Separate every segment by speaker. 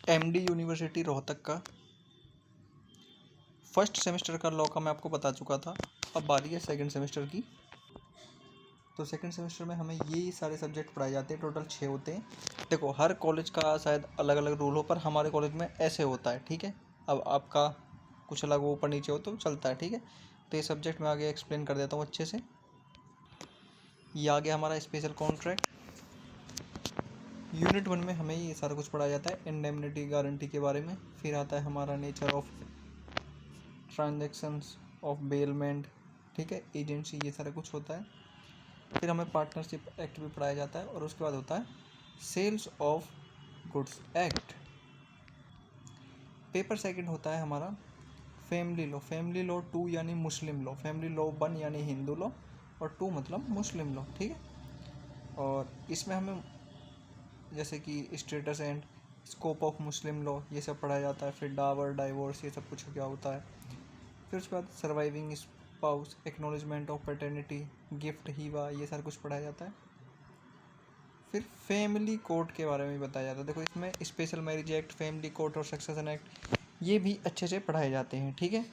Speaker 1: MD university Rohtak का first semester का law का मैं आपको बता चुका था। अब बारी है सेकंड सेमेस्टर की। तो सेकंड सेमेस्टर में हमें ये सारे सब्जेक्ट पढ़ाए जाते हैं, टोटल 6 होते हैं। देखो, हर कॉलेज का शायद अलग अलग रूल हो, पर हमारे कॉलेज में ऐसे होता है, ठीक है। अब आपका कुछ अलग हो, ऊपर नीचे हो तो चलता है, ठीक है। तो ये सब्जेक्ट मैं आगे एक्सप्लेन कर देता हूँ अच्छे से। ये आ गया हमारा स्पेशल कॉन्ट्रैक्ट। यूनिट 1 में हमें ये सारा कुछ पढ़ाया जाता है, इंडेमनिटी गारंटी के बारे में। फिर आता है हमारा nature of transactions of bailment, ठीक है, एजेंसी, ये सारा कुछ होता है। फिर हमें पार्टनरशिप एक्ट भी पढ़ाया जाता है, और उसके बाद होता है sales of goods act. Paper second होता है हमारा फैमिली लॉ। फैमिली लॉ 2 यानी मुस्लिम लॉ। फैमिली लॉ 1 यानी हिंदू लॉ, और 2 मतलब मुस्लिम लॉ, ठीक है। और इसमें हमें जैसे कि status and scope of Muslim law ये सब पढ़ाया जाता है। फिर डावर, डाइवोर्स, ये सब कुछ क्या होता है। फिर उसके बाद surviving spouse, acknowledgement of paternity, gift, हीवा, ये सारा कुछ पढ़ाया जाता है। फिर फैमिली कोर्ट के बारे में बताया जाता है। देखो, इसमें special marriage act, family court और सक्सेशन एक्ट ये भी अच्छे से पढ़ाए जाते हैं, ठीक है।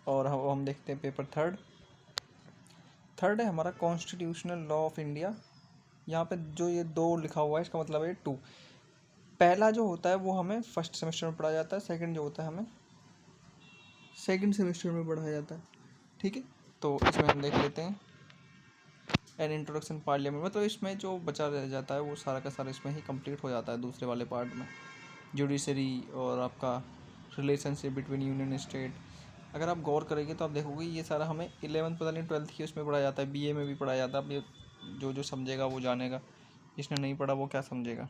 Speaker 1: और हम देखते हैं पेपर थर्ड है हमारा कॉन्स्टिट्यूशनल लॉ ऑफ इंडिया। यहाँ पे जो ये 2 लिखा हुआ है इसका मतलब है 2। पहला जो होता है वो हमें फर्स्ट सेमेस्टर में पढ़ाया जाता है, सेकंड जो होता है हमें सेकंड सेमेस्टर में पढ़ाया जाता है, ठीक है। तो इसमें हम देख लेते हैं एन इंट्रोडक्शन पार्लियामेंट। मतलब इसमें जो बचा रह जाता है वो सारा का सारा इसमें ही कंप्लीट हो जाता है दूसरे वाले पार्ट में। जुडिशरी और आपका रिलेशनशिप बिटवीन यूनियन स्टेट, अगर आप गौर करेंगे तो आप देखोगे ये सारा हमें 11th पता नहीं 12th की उसमें पढ़ाया जाता है, बीए में भी पढ़ाया जाता है। अब ये जो समझेगा वो जानेगा, जिसने नहीं पढ़ा वो क्या समझेगा।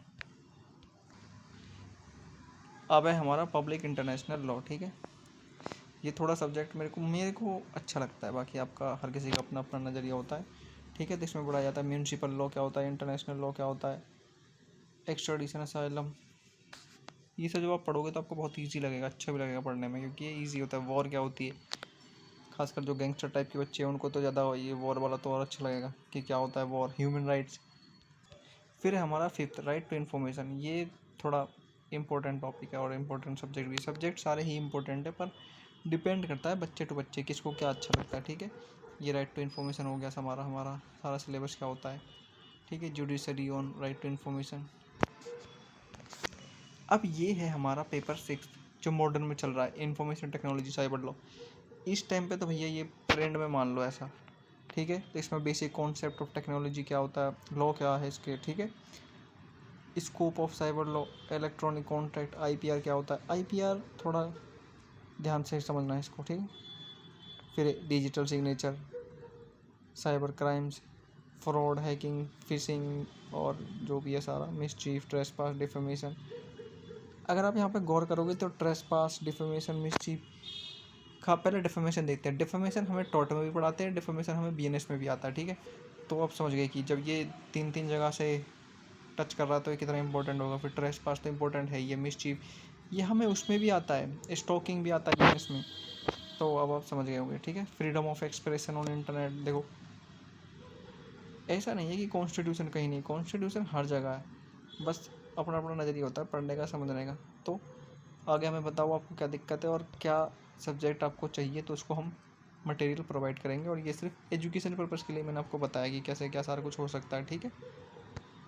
Speaker 1: अब है हमारा पब्लिक इंटरनेशनल लॉ, ठीक है। ये थोड़ा सब्जेक्ट मेरे को अच्छा लगता है, बाकी आपका हर किसी का अपना अपना नज़रिया होता है, ठीक है। तो इसमें पढ़ाया जाता है म्यूनसिपल लॉ क्या होता है, इंटरनेशनल लॉ क्या होता है, एक्स्ट्राडिशन, असाइलम। ये सब जब आप पढ़ोगे तो आपको बहुत ईजी लगेगा, अच्छा भी लगेगा पढ़ने में, क्योंकि ये ईजी होता है। वॉर क्या होती है, खासकर जो गैंगस्टर टाइप के बच्चे हैं उनको तो ज़्यादा ये वॉर वाला तो और अच्छा लगेगा कि क्या होता है वॉर। Human rights. फिर है हमारा फिफ्थ, राइट टू इन्फॉर्मेशन। ये थोड़ा इंपॉर्टेंट टॉपिक है और इम्पोर्टेंट सब्जेक्ट भी। सब्जेक्ट सारे ही इंपॉर्टेंट है, पर डिपेंड करता है बच्चे टू बच्चे किसको क्या अच्छा लगता है, ठीक है। ये राइट टू इन्फॉर्मेशन हो गया हमारा सारा सिलेबस क्या होता है, ठीक है। Judiciary on right to information. अब ये है हमारा पेपर 6 जो मॉडर्न में चल रहा है, इंफॉर्मेशन टेक्नोलॉजी साइबर लॉ। इस टाइम पे तो भैया ये ट्रेंड में मान लो ऐसा, ठीक है। तो इसमें बेसिक कॉन्सेप्ट ऑफ टेक्नोलॉजी क्या होता है, लॉ क्या है इसके, ठीक है। Scope of cyber law, electronic contract, IPR क्या होता है। आईपीआर थोड़ा ध्यान से समझना है इसको, ठीक है। फिर digital signature, cyber crimes, fraud, hacking, fishing और जो भी है सारा, मिसचीफ, ट्रेसपास, डिफेमेशन। अगर आप यहाँ पे गौर करोगे तो ट्रेसपास, डिफेमेशन, मिसचीफ का पहले डिफेमेशन देखते हैं। डिफेमेशन हमें टॉट में भी पढ़ाते हैं, डिफेमेशन हमें बीएनएस में भी आता है, ठीक है। तो आप समझ गए कि जब ये 3 जगह से टच कर रहा है तो ये कितना इंपॉर्टेंट होगा। फिर ट्रेसपास तो इंपॉर्टेंट है, ये मिसचीफ ये हमें उसमें भी आता है, स्टॉकिंग भी आता है बीएनएस में। तो अब आप समझ गए होंगे, ठीक है। Freedom of expression on internet. देखो, ऐसा नहीं है कि कॉन्स्टिट्यूशन कहीं नहीं, कॉन्स्टिट्यूशन हर जगह है, बस अपना अपना नज़रिया होता है पढ़ने का, समझने का। तो आगे हमें बताओ आपको क्या दिक्कत है और क्या सब्जेक्ट आपको चाहिए, तो उसको हम मटेरियल प्रोवाइड करेंगे। और ये सिर्फ एजुकेशन पर्पज़ के लिए मैंने आपको बताया कि कैसे क्या सारा कुछ हो सकता है, ठीक है।